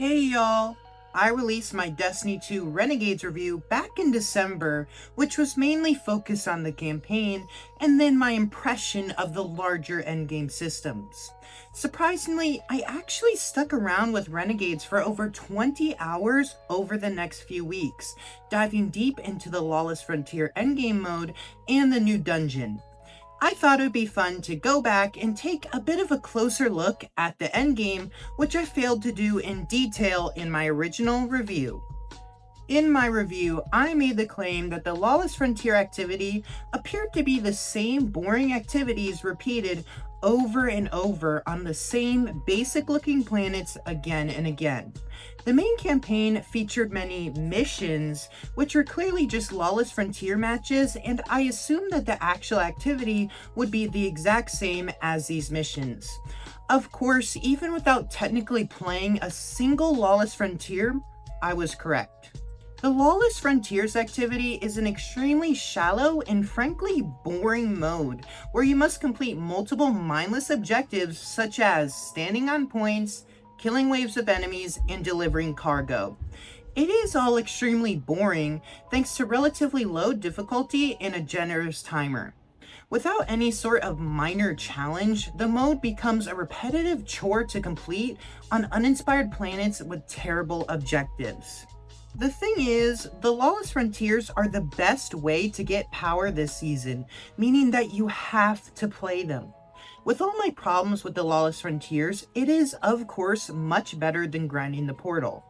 Hey y'all! I released my Destiny 2 Renegades review back in December, which was mainly focused on the campaign and then my impression of the larger endgame systems. Surprisingly, I actually stuck around with Renegades for over 20 hours over the next few weeks, diving deep into the Lawless Frontier endgame mode and the new dungeon. I thought it would be fun to go back and take a bit of a closer look at the endgame, which I failed to do in detail in my original review. In my review, I made the claim that the Lawless Frontier activity appeared to be the same boring activities repeated over and over on the same basic looking planets again and again. The main campaign featured many missions, which were clearly just Lawless Frontier matches, and I assumed that the actual activity would be the exact same as these missions. Of course, even without technically playing a single Lawless Frontier, I was correct. The Lawless Frontiers activity is an extremely shallow and frankly boring mode where you must complete multiple mindless objectives such as standing on points, killing waves of enemies, and delivering cargo. It is all extremely boring thanks to relatively low difficulty and a generous timer. Without any sort of minor challenge, the mode becomes a repetitive chore to complete on uninspired planets with terrible objectives. The thing is, the Lawless Frontiers are the best way to get power this season, meaning that you have to play them. With all my problems with the Lawless Frontiers, it is, of course, much better than grinding the portal.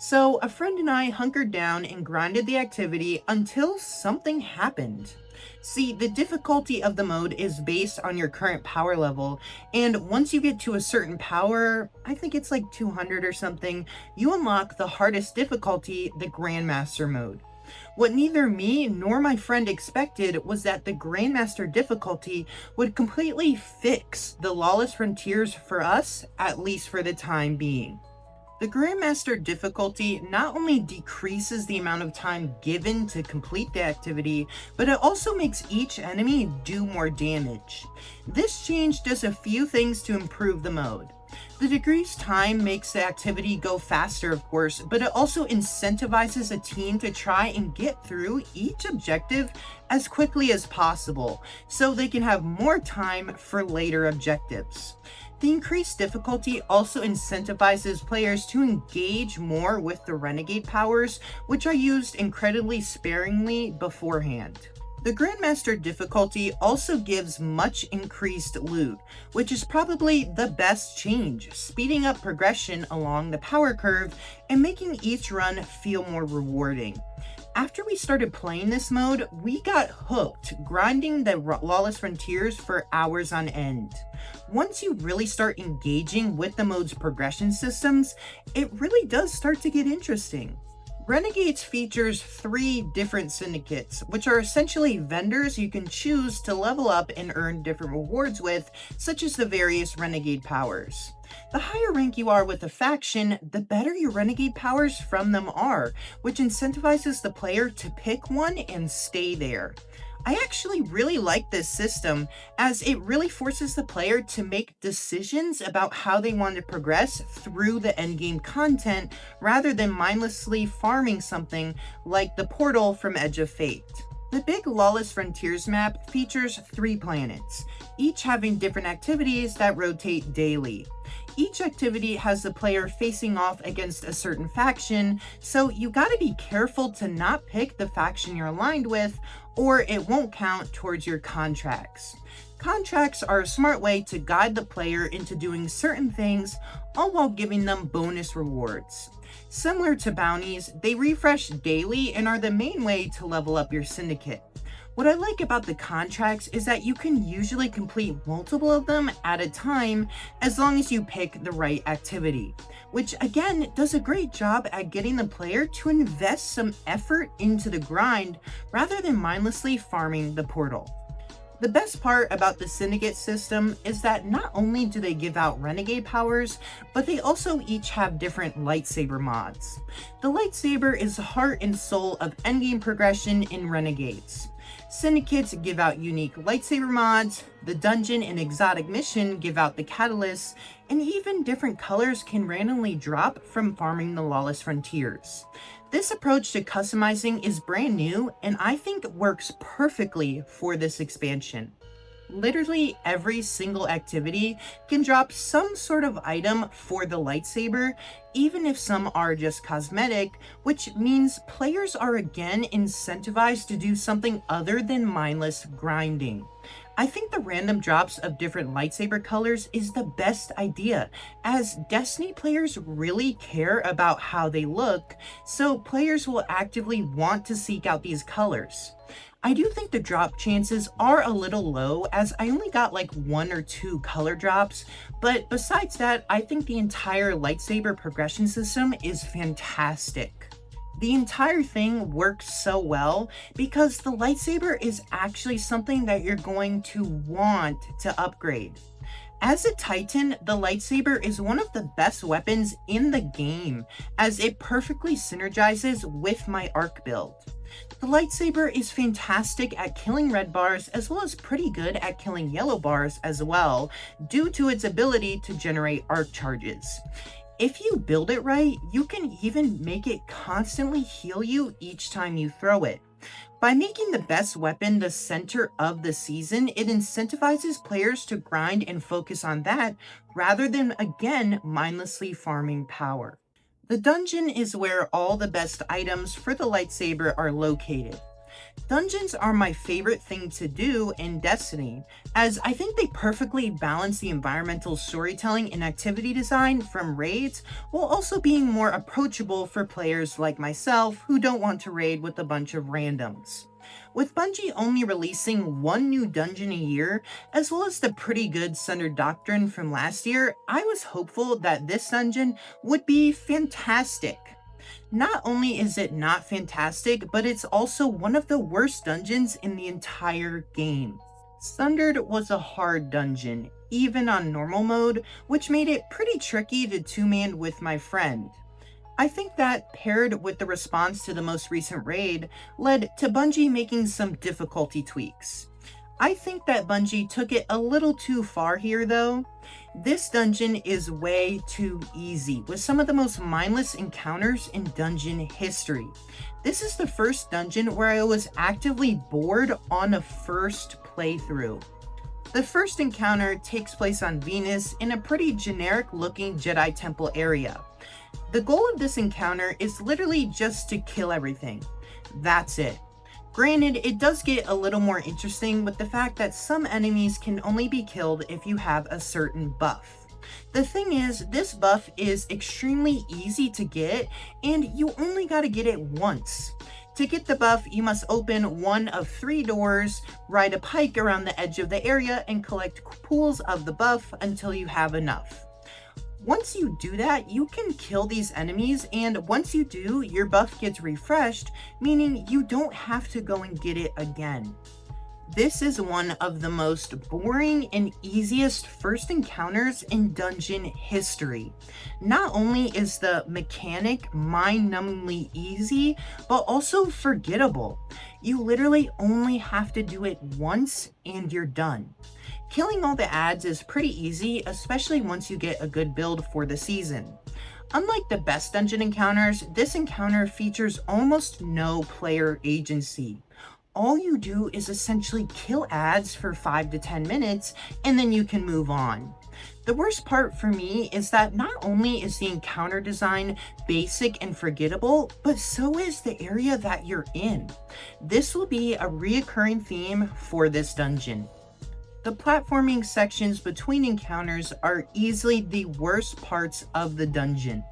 So, a friend and I hunkered down and grinded the activity until something happened. See, the difficulty of the mode is based on your current power level, and once you get to a certain power, I think it's like 200 or something, you unlock the hardest difficulty, the Grandmaster mode. What neither me nor my friend expected was that the Grandmaster difficulty would completely fix the Lawless Frontiers for us, at least for the time being. The Grandmaster difficulty not only decreases the amount of time given to complete the activity, but it also makes each enemy do more damage. This change does a few things to improve the mode. The decreased time makes the activity go faster, of course, but it also incentivizes a team to try and get through each objective as quickly as possible, so they can have more time for later objectives. The increased difficulty also incentivizes players to engage more with the Renegade powers, which are used incredibly sparingly beforehand. The Grandmaster difficulty also gives much increased loot, which is probably the best change, speeding up progression along the power curve and making each run feel more rewarding. After we started playing this mode, we got hooked, grinding the Lawless Frontiers for hours on end. Once you really start engaging with the mode's progression systems, it really does start to get interesting. Renegades features 3 different syndicates, which are essentially vendors you can choose to level up and earn different rewards with, such as the various Renegade powers. The higher rank you are with a faction, the better your Renegade powers from them are, which incentivizes the player to pick one and stay there. I actually really like this system, as it really forces the player to make decisions about how they want to progress through the endgame content, rather than mindlessly farming something like the portal from Edge of Fate. The big Lawless Frontiers map features 3 planets, each having different activities that rotate daily. Each activity has the player facing off against a certain faction, so you gotta be careful to not pick the faction you're aligned with, or it won't count towards your contracts. Contracts are a smart way to guide the player into doing certain things, all while giving them bonus rewards. Similar to bounties, they refresh daily and are the main way to level up your syndicate. What I like about the contracts is that you can usually complete multiple of them at a time as long as you pick the right activity, which again does a great job at getting the player to invest some effort into the grind rather than mindlessly farming the portal. The best part about the Syndicate system is that not only do they give out Renegade powers, but they also each have different Lightsaber mods. The Lightsaber is the heart and soul of endgame progression in Renegades. Syndicates give out unique lightsaber mods, the dungeon and exotic mission give out the catalysts, and even different colors can randomly drop from farming the Lawless Frontiers. This approach to customizing is brand new and I think works perfectly for this expansion. Literally every single activity can drop some sort of item for the lightsaber, even if some are just cosmetic, which means players are again incentivized to do something other than mindless grinding. I think the random drops of different lightsaber colors is the best idea, as Destiny players really care about how they look, so players will actively want to seek out these colors. I do think the drop chances are a little low, as I only got like 1 or 2 color drops, but besides that, I think the entire lightsaber progression system is fantastic. The entire thing works so well because the lightsaber is actually something that you're going to want to upgrade. As a Titan, the lightsaber is one of the best weapons in the game, as it perfectly synergizes with my arc build. The lightsaber is fantastic at killing red bars as well as pretty good at killing yellow bars as well, due to its ability to generate arc charges. If you build it right, you can even make it constantly heal you each time you throw it. By making the best weapon the center of the season, it incentivizes players to grind and focus on that rather than, again, mindlessly farming power. The dungeon is where all the best items for the lightsaber are located. Dungeons are my favorite thing to do in Destiny, as I think they perfectly balance the environmental storytelling and activity design from raids, while also being more approachable for players like myself who don't want to raid with a bunch of randoms. With Bungie only releasing 1 new dungeon a year, as well as the pretty good Sundered Doctrine from last year, I was hopeful that this dungeon would be fantastic. Not only is it not fantastic, but it's also one of the worst dungeons in the entire game. Sundered was a hard dungeon, even on normal mode, which made it pretty tricky to two-man with my friend. I think that, paired with the response to the most recent raid, led to Bungie making some difficulty tweaks. I think that Bungie took it a little too far here though. This dungeon is way too easy, with some of the most mindless encounters in dungeon history. This is the first dungeon where I was actively bored on a first playthrough. The first encounter takes place on Venus in a pretty generic looking Jedi Temple area. The goal of this encounter is literally just to kill everything. That's it. Granted, it does get a little more interesting with the fact that some enemies can only be killed if you have a certain buff. The thing is, this buff is extremely easy to get, and you only gotta get it once. To get the buff, you must open 1 of 3 doors, ride a pike around the edge of the area, and collect pools of the buff until you have enough. Once you do that, you can kill these enemies, and once you do, your buff gets refreshed, meaning you don't have to go and get it again. This is one of the most boring and easiest first encounters in dungeon history. Not only is the mechanic mind-numbingly easy, but also forgettable. You literally only have to do it once and you're done. Killing all the adds is pretty easy, especially once you get a good build for the season. Unlike the best dungeon encounters, this encounter features almost no player agency. All you do is essentially kill adds for 5 to 10 minutes, and then you can move on. The worst part for me is that not only is the encounter design basic and forgettable, but so is the area that you're in. This will be a reoccurring theme for this dungeon. The platforming sections between encounters are easily the worst parts of the dungeon.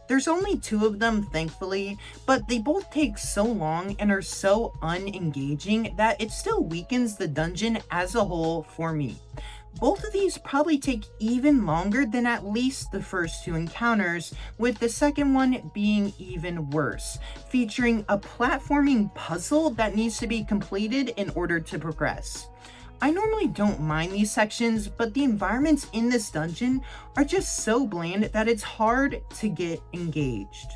There's only 2 of them, thankfully, but they both take so long and are so unengaging that it still weakens the dungeon as a whole for me. Both of these probably take even longer than at least the first 2 encounters, with the second one being even worse, featuring a platforming puzzle that needs to be completed in order to progress. I normally don't mind these sections, but the environments in this dungeon are just so bland that it's hard to get engaged.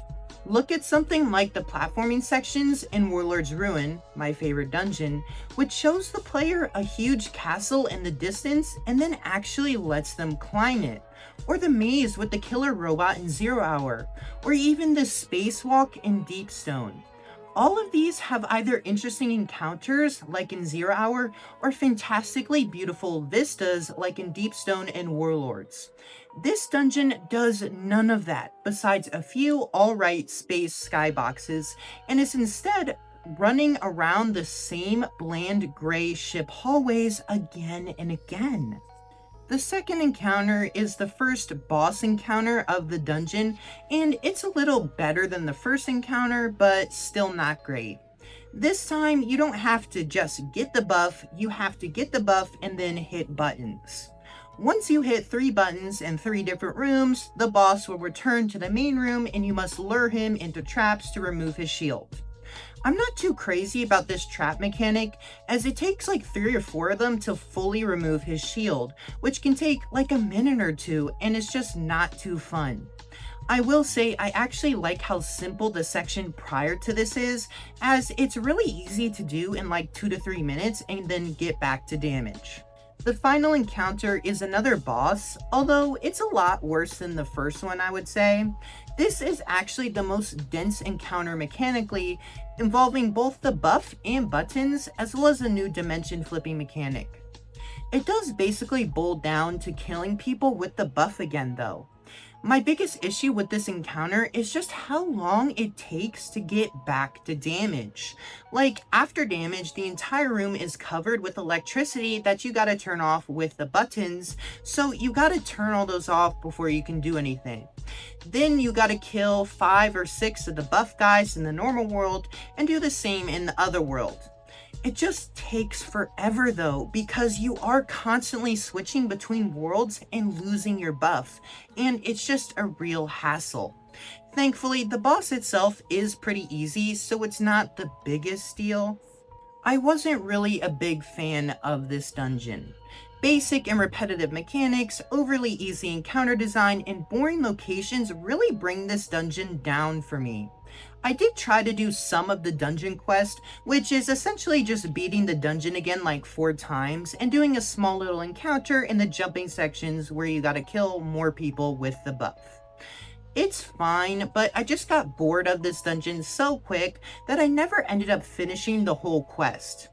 Look at something like the platforming sections in Warlord's Ruin, my favorite dungeon, which shows the player a huge castle in the distance and then actually lets them climb it, or the maze with the killer robot in Zero Hour, or even the spacewalk in Deep Stone. All of these have either interesting encounters, like in Zero Hour, or fantastically beautiful vistas, like in Deep Stone and Warlords. This dungeon does none of that, besides a few alright space skyboxes, and is instead running around the same bland gray ship hallways again and again. The second encounter is the first boss encounter of the dungeon, and it's a little better than the first encounter, but still not great. This time, you don't have to just get the buff, you have to get the buff and then hit buttons. Once you hit 3 buttons in 3 different rooms, the boss will return to the main room and you must lure him into traps to remove his shield. I'm not too crazy about this trap mechanic, as it takes like 3 or 4 of them to fully remove his shield, which can take like a minute or 2 and it's just not too fun. I will say I actually like how simple the section prior to this is, as it's really easy to do in like 2 to 3 minutes and then get back to damage. The final encounter is another boss, although it's a lot worse than the first one, I would say. This is actually the most dense encounter mechanically, involving both the buff and buttons, as well as a new dimension flipping mechanic. It does basically boil down to killing people with the buff again though. My biggest issue with this encounter is just how long it takes to get back to damage. Like, after damage, the entire room is covered with electricity that you gotta turn off with the buttons, so you gotta turn all those off before you can do anything. Then you gotta kill 5 or 6 of the buff guys in the normal world, and do the same in the other world. It just takes forever though, because you are constantly switching between worlds and losing your buff, and it's just a real hassle. Thankfully, the boss itself is pretty easy, so it's not the biggest deal. I wasn't really a big fan of this dungeon. Basic and repetitive mechanics, overly easy encounter design, and boring locations really bring this dungeon down for me. I did try to do some of the dungeon quest, which is essentially just beating the dungeon again like 4 times and doing a small little encounter in the jumping sections where you gotta kill more people with the buff. It's fine, but I just got bored of this dungeon so quick that I never ended up finishing the whole quest.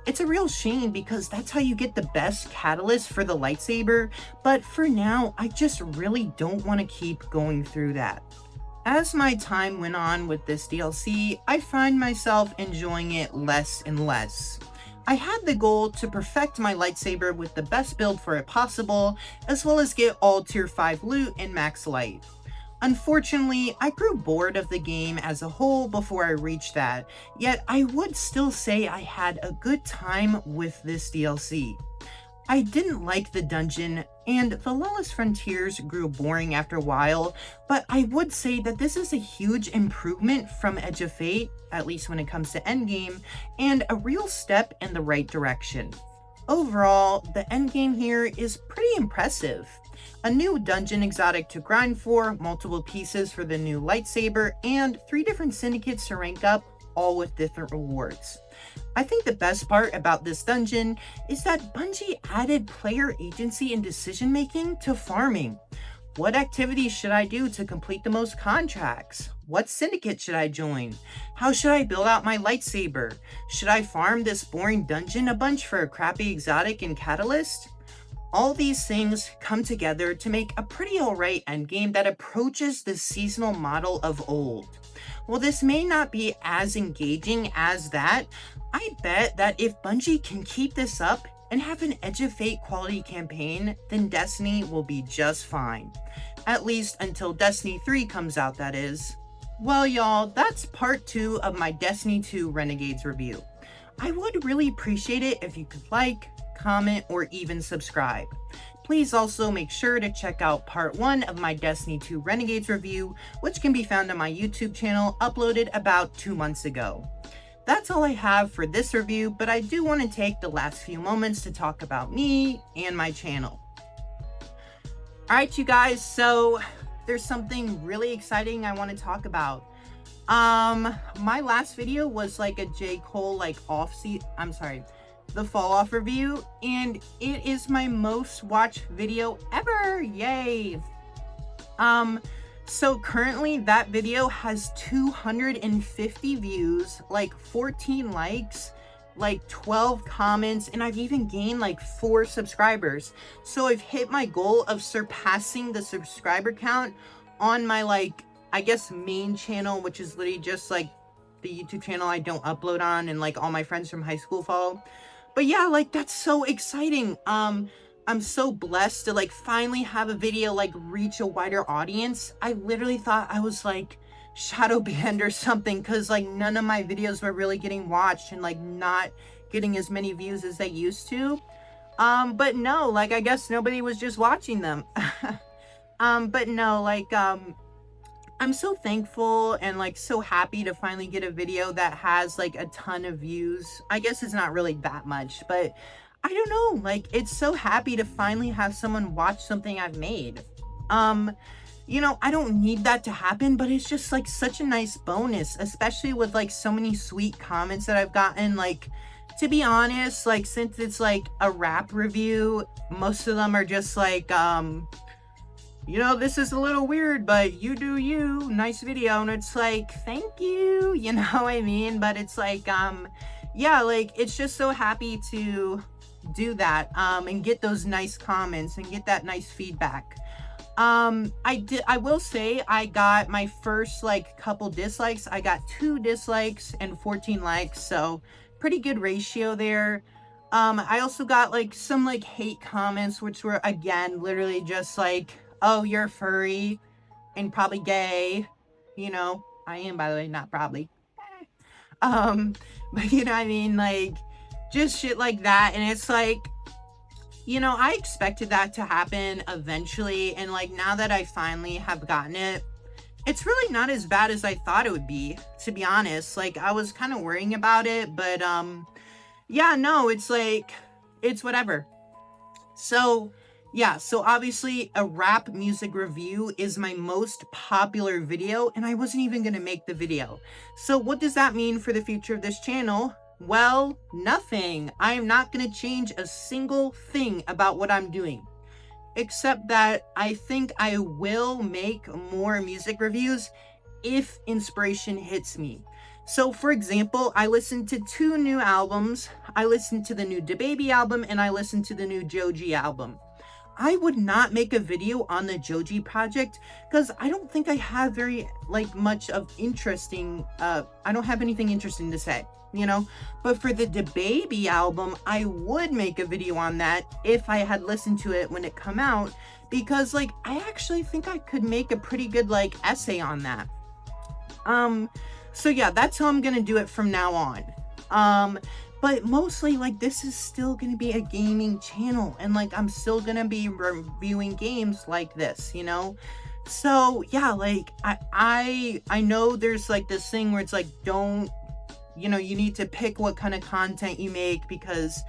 It's a real shame because that's how you get the best catalyst for the lightsaber, but for now, I just really don't want to keep going through that. As my time went on with this DLC, I find myself enjoying it less and less. I had the goal to perfect my lightsaber with the best build for it possible, as well as get all tier 5 loot and max light. Unfortunately, I grew bored of the game as a whole before I reached that, yet I would still say I had a good time with this DLC. I didn't like the dungeon, and the Lawless Frontiers grew boring after a while, but I would say that this is a huge improvement from Edge of Fate, at least when it comes to Endgame, and a real step in the right direction. Overall, the endgame here is pretty impressive. A new dungeon exotic to grind for, multiple pieces for the new lightsaber, and 3 different syndicates to rank up, all with different rewards. I think the best part about this dungeon is that Bungie added player agency and decision making to farming. What activities should I do to complete the most contracts? What syndicate should I join? How should I build out my lightsaber? Should I farm this boring dungeon a bunch for a crappy exotic and catalyst? All these things come together to make a pretty alright endgame that approaches the seasonal model of old. While this may not be as engaging as that, I bet that if Bungie can keep this up and have an Edge of Fate quality campaign, then Destiny will be just fine. At least until Destiny 3 comes out, that is. Well y'all, that's part 2 of my Destiny 2 Renegades review. I would really appreciate it if you could like, comment, or even subscribe. Please also make sure to check out part 1 of my Destiny 2 Renegades review, which can be found on my YouTube channel, uploaded about 2 months ago. That's all I have for this review, but I do want to take the last few moments to talk about me and my channel. Alright you guys, so there's something really exciting I want to talk about. My last video was like a J. Cole the fall off review, and it is my most watched video ever. Yay! Um, so currently that video has 250 views, like 14 likes, like 12 comments, and I've even gained like 4 subscribers. So I've hit my goal of surpassing the subscriber count on my, like, I guess main channel, which is literally just like the YouTube channel I don't upload on and like all my friends from high school follow. But yeah, like that's so exciting. I'm so blessed to like finally have a video like reach a wider audience. I literally thought I was like shadow banned or something, because like none of my videos were really getting watched and like not getting as many views as they used to. But no, like I guess nobody was just watching them. But no, like I'm so thankful and like so happy to finally get a video that has like a ton of views. I guess it's not really that much, but I don't know, like it's so happy to finally have someone watch something I've made. You know, I don't need that to happen, but it's just like such a nice bonus, especially with like so many sweet comments that I've gotten. Like, to be honest, like since it's like a rap review, most of them are just like, you know, this is a little weird, but you do you, nice video. And it's like, thank you, you know what I mean? But it's like, yeah, like it's just so happy to do that, and get those nice comments and get that nice feedback. I will say I got my first like couple dislikes. I got 2 dislikes and 14 likes, so pretty good ratio there. I also got like some like hate comments, which were again literally just like, oh, you're furry and probably gay. You know, I am, by the way, not probably. But you know what I mean? Like, just shit like that. And it's like, you know, I expected that to happen eventually. And like, now that I finally have gotten it, it's really not as bad as I thought it would be, to be honest. Like, I was kind of worrying about it, but yeah, no, it's like, it's whatever. So yeah, so obviously a rap music review is my most popular video, and I wasn't even gonna make the video. So what does that mean for the future of this channel? Well, nothing. I am not gonna change a single thing about what I'm doing, except that I think I will make more music reviews if inspiration hits me. So for example, I listened to 2 new albums. I listened to the new DaBaby album and I listened to the new Joji album. I would not make a video on the Joji project because I don't think I have very like much of interesting, I don't have anything interesting to say, you know. But for the DaBaby album, I would make a video on that if I had listened to it when it come out, because like I actually think I could make a pretty good like essay on that. So yeah, that's how I'm gonna do it from now on. But mostly, like, this is still gonna be a gaming channel, and like I'm still gonna be reviewing games like this, you know. So yeah, like I know there's like this thing where it's like, don't, you know, you need to pick what kind of content you make, because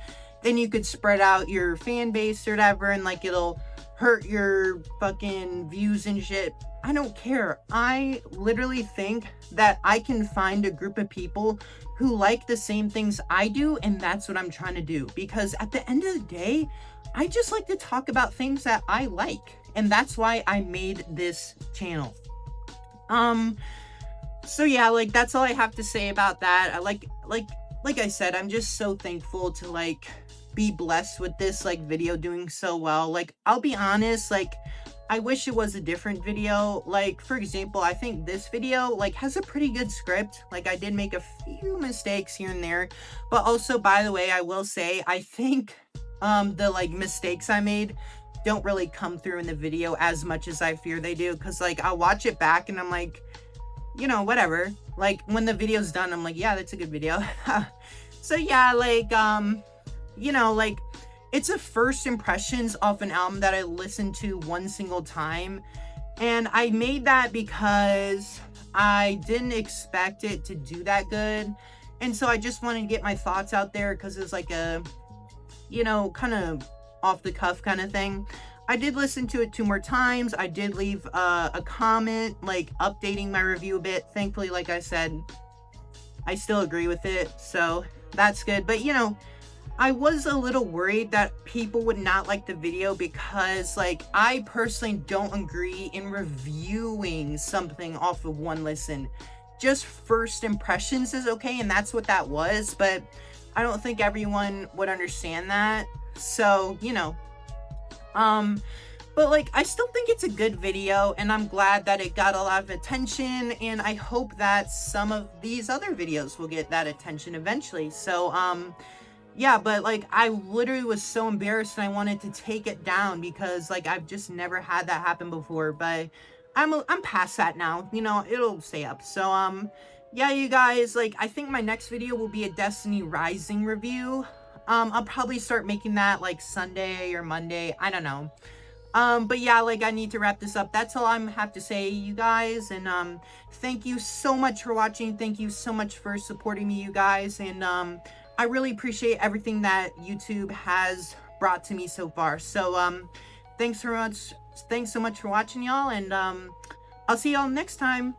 then you could spread out your fan base or whatever, and like it'll hurt your fucking views and shit. I don't care. I literally think that I can find a group of people who like the same things I do, and that's what I'm trying to do. Because at the end of the day, I just like to talk about things that I like, and that's why I made this channel. So yeah, like that's all I have to say about that. I like I said, I'm just so thankful to like be blessed with this like video doing so well. Like, I'll be honest, like I wish it was a different video. Like, for example, I think this video like has a pretty good script. Like, I did make a few mistakes here and there, but also, by the way, I will say I think the like mistakes I made don't really come through in the video as much as I fear they do, because like I'll watch it back and I'm like, you know, whatever. Like, when the video's done, I'm like, yeah, that's a good video. So yeah, like you know, like it's a first impressions off an album that I listened to one single time, and I made that because I didn't expect it to do that good, and so I just wanted to get my thoughts out there because it's like a, you know, kind of off the cuff kind of thing. I did listen to it 2 more times. I did leave a comment like updating my review a bit. Thankfully, like I said, I still agree with it, so that's good. But you know, I was a little worried that people would not like the video because, like, I personally don't agree in reviewing something off of one listen. Just first impressions is okay, and that's what that was, but I don't think everyone would understand that. So, you know, um, but like, I still think it's a good video, and I'm glad that it got a lot of attention, and I hope that some of these other videos will get that attention eventually. So, yeah, but like, I literally was so embarrassed and I wanted to take it down because like I've just never had that happen before, but I'm past that now. You know, it'll stay up. So yeah, you guys, like, I think my next video will be a Destiny Rising review. I'll probably start making that like Sunday or Monday. I don't know. But yeah, like, I need to wrap this up. That's all I have to say, you guys. And thank you so much for watching. Thank you so much for supporting me, you guys. And I really appreciate everything that YouTube has brought to me so far. So thanks so much for watching, y'all, and I'll see y'all next time.